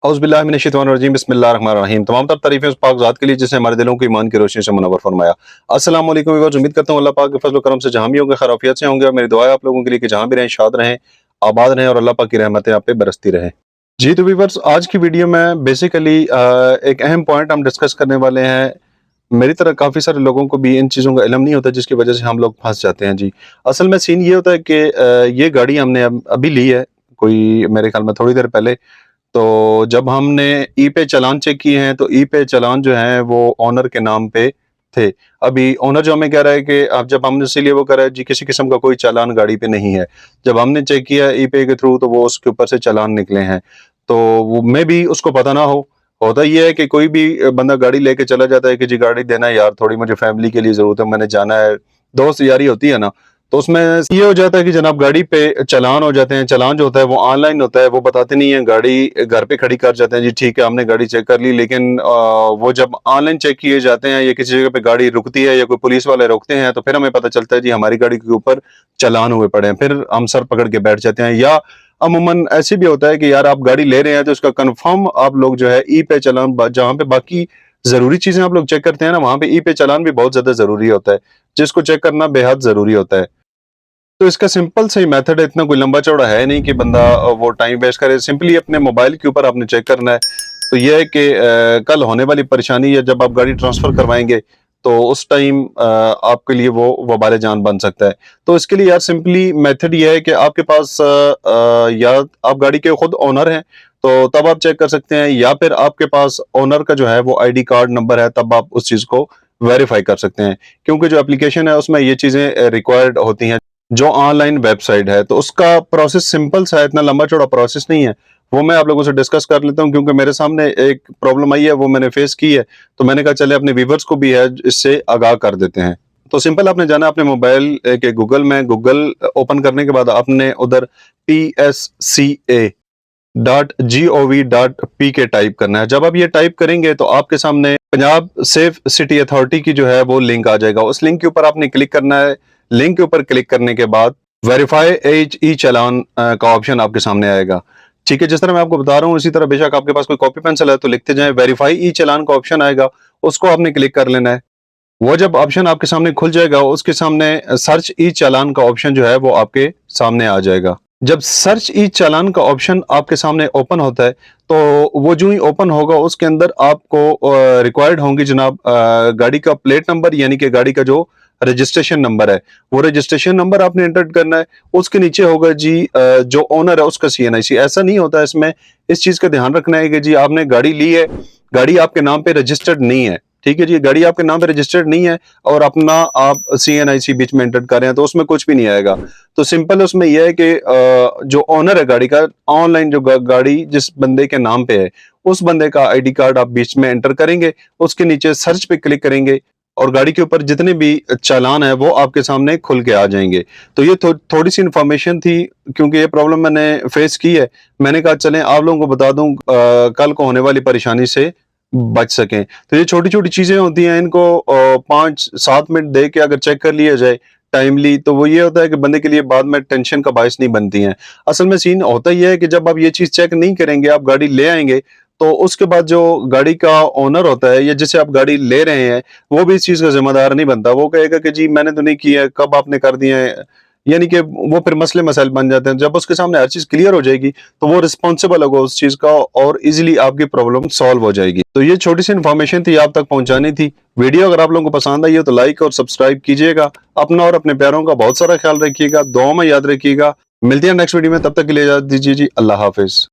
औज़ुबिल्लाहि बिस्मिल्लाहिर्रहमानिर्रहीम। तमाम तर तारीफ़ें उस पाक ज़ात के लिए जिसने हमारे दिलों को ईमान की रोशनी से मुनव्वर फरमाया। अस्सलाम वालेकुम व्यूअर्स, उम्मीद करता हूँ अल्लाह पाक के फज़ल व करम से जहाँ भी होंगे खैर-आफ़ियत से होंगे और मेरी दुआ है आप लोगों के लिए कि जहाँ भी रहें शाद रहें, आबाद रहें और अल्लाह पाक की रहमतें आप पे बरसती रहें। जी तो व्यूअर्स, आज की वीडियो में बेसिकली एक अहम पॉइंट हम डिस्कस करने वाले हैं। मेरी तरह काफ़ी सारे लोगों को भी इन चीज़ों का इल्म नहीं होता जिसकी वजह से हम लोग फँस जाते हैं जी। असल में सीन ये होता है कि ये गाड़ी हमने अभी ली है, कोई मेरे ख़्याल में थोड़ी देर पहले। तो जब हमने ई पे चालान चेक किए हैं तो ई पे चालान जो हैं वो ओनर के नाम पे थे। अभी ओनर जो हमें कह रहा है कि अब जब हमने इसीलिए वो कह रहा है जी किसी किस्म का कोई चालान गाड़ी पे नहीं है। जब हमने चेक किया ई पे के थ्रू तो वो उसके ऊपर से चालान निकले हैं। तो वो में भी उसको पता ना हो। होता ये है कि कोई भी बंदा गाड़ी लेके चला जाता है कि जी गाड़ी देना है यार, थोड़ी मुझे फैमिली के लिए ज़रूरत है, मैंने जाना है, दोस्त यारी होती है ना। तो उसमें ये हो जाता है कि जनाब गाड़ी पे चालान हो जाते हैं। चालान जो होता है वो ऑनलाइन होता है, वो बताते नहीं है, गाड़ी घर पे खड़ी कर जाते हैं जी ठीक है हमने गाड़ी चेक कर ली। लेकिन वो जब ऑनलाइन चेक किए जाते हैं या किसी जगह पे गाड़ी रुकती है या कोई पुलिस वाले रोकते हैं तो फिर हमें पता चलता है जी हमारी गाड़ी के ऊपर चालान हुए पड़े हैं। फिर हम सर पकड़ के बैठ जाते हैं। या अमूमन ऐसे भी होता है कि यार आप गाड़ी ले रहे हैं तो उसका कंफर्म आप लोग जो है ई पे चालान जहाँ पे बाकी जरूरी चीजें आप लोग चेक करते हैं ना, वहां पे ई पे चालान भी बहुत ज्यादा जरूरी होता है, जिसको चेक करना बेहद जरूरी होता है। तो इसका सिंपल सा ही मेथड है, इतना कोई लंबा चौड़ा है नहीं कि बंदा वो टाइम वेस्ट करे। सिंपली अपने मोबाइल के ऊपर आपने चेक करना है। तो ये है कि कल होने वाली परेशानी या जब आप गाड़ी ट्रांसफर करवाएंगे तो उस टाइम आपके लिए वो वबाल जान बन सकता है। तो इसके लिए यार सिंपली मेथड ये है कि आपके पास या आप गाड़ी के खुद ओनर हैं तो तब आप चेक कर सकते हैं, या फिर आपके पास ओनर का जो है वो आईडी कार्ड नंबर है, तब आप उस चीज को वेरीफाई कर सकते हैं। क्योंकि जो एप्लीकेशन है उसमें ये चीजें रिक्वायर्ड होती हैं, जो ऑनलाइन वेबसाइट है। तो उसका प्रोसेस सिंपल सा है, इतना लंबा चौड़ा प्रोसेस नहीं है। वो मैं आप लोगों से डिस्कस कर लेता हूँ क्योंकि मेरे सामने एक प्रॉब्लम आई है, वो मैंने फेस की है। तो मैंने कहा चले अपने व्यूवर्स को भी है इससे आगाह कर देते हैं। तो सिंपल आपने जाना अपने मोबाइल के गूगल में, गूगल ओपन करने के बाद आपने उधर PSCA.gov.pk टाइप करना है। जब आप ये टाइप करेंगे तो आपके सामने पंजाब सेफ सिटी अथॉरिटी की जो है वो लिंक आ जाएगा। उस लिंक के ऊपर आपने क्लिक करना है। लिंक के ऊपर क्लिक करने के बाद वेरीफाई एज ई चालान का ऑप्शन आपके सामने आएगा। ठीक है, जिस तरह मैं आपको बता रहा हूँ इसी तरह बेशक आपके पास कोई कॉपी पेंसिल है तो लिखते जाएं। वेरीफाई ई चालान का ऑप्शन आएगा, उसको आपने क्लिक कर लेना है। वो जब ऑप्शन आपके सामने खुल जाएगा उसके सामने सर्च ई चालान का ऑप्शन जो है वो आपके सामने आ जाएगा। जब सर्च ई चालान का ऑप्शन आपके सामने ओपन होता है तो वो जो ही ओपन होगा उसके अंदर आपको रिक्वायर्ड होंगी जनाब गाड़ी का प्लेट नंबर, यानी कि गाड़ी का जो रजिस्ट्रेशन नंबर है वो रजिस्ट्रेशन नंबर आपने एंटर करना है। उसके नीचे होगा जी जो ओनर है उसका CNIC। ऐसा नहीं होता, इसमें इस चीज का ध्यान रखना है कि जी आपने गाड़ी ली है, गाड़ी आपके नाम पे रजिस्टर्ड नहीं है। ठीक है जी, गाड़ी आपके नाम पे रजिस्टर्ड नहीं है और अपना आप CNIC बीच में एंटर कर रहे हैं तो उसमें कुछ भी नहीं आएगा। तो सिंपल उसमें यह है कि जो ओनर है गाड़ी का, ऑनलाइन जो गाड़ी जिस बंदे के नाम पे है उस बंदे का आईडी कार्ड आप बीच में एंटर करेंगे। उसके नीचे सर्च पे क्लिक करेंगे और गाड़ी के ऊपर जितने भी चालान है वो आपके सामने खुल के आ जाएंगे। तो ये थोड़ी सी इन्फॉर्मेशन थी क्योंकि ये प्रॉब्लम मैंने फेस की है। मैंने कहा चलें आप लोगों को बता दूं कल को होने वाली परेशानी से बच सकें। तो ये छोटी छोटी चीजें होती हैं, इनको 5-7 मिनट दे के अगर चेक कर लिया जाए टाइमली तो वो ये होता है कि बंदे के लिए बाद में टेंशन का बायस नहीं बनती हैं। असल में सीन होता ही है कि जब आप ये चीज चेक नहीं करेंगे, आप गाड़ी ले आएंगे तो उसके बाद जो गाड़ी का ओनर होता है या जिसे आप गाड़ी ले रहे हैं वो भी इस चीज का जिम्मेदार नहीं बनता। वो कहेगा कि जी मैंने तो नहीं किया, कब आपने कर दिया है, यानी कि वो फिर मसले मसाइल बन जाते हैं। जब उसके सामने हर चीज क्लियर हो जाएगी तो वो रिस्पॉन्सिबल होगा उस चीज का और इजीली आपकी प्रॉब्लम सॉल्व हो जाएगी। तो ये छोटी सी इन्फॉर्मेशन थी, आप तक पहुंचानी थी। वीडियो अगर आप लोगों को पसंद आई हो तो लाइक और सब्सक्राइब कीजिएगा। अपना और अपने प्यारों का बहुत सारा ख्याल रखिएगा, दुआ में याद रखिएगा। मिलते हैं नेक्स्ट वीडियो में, तब तक के लिए इजाजत दीजिए जी, अल्लाह हाफिज।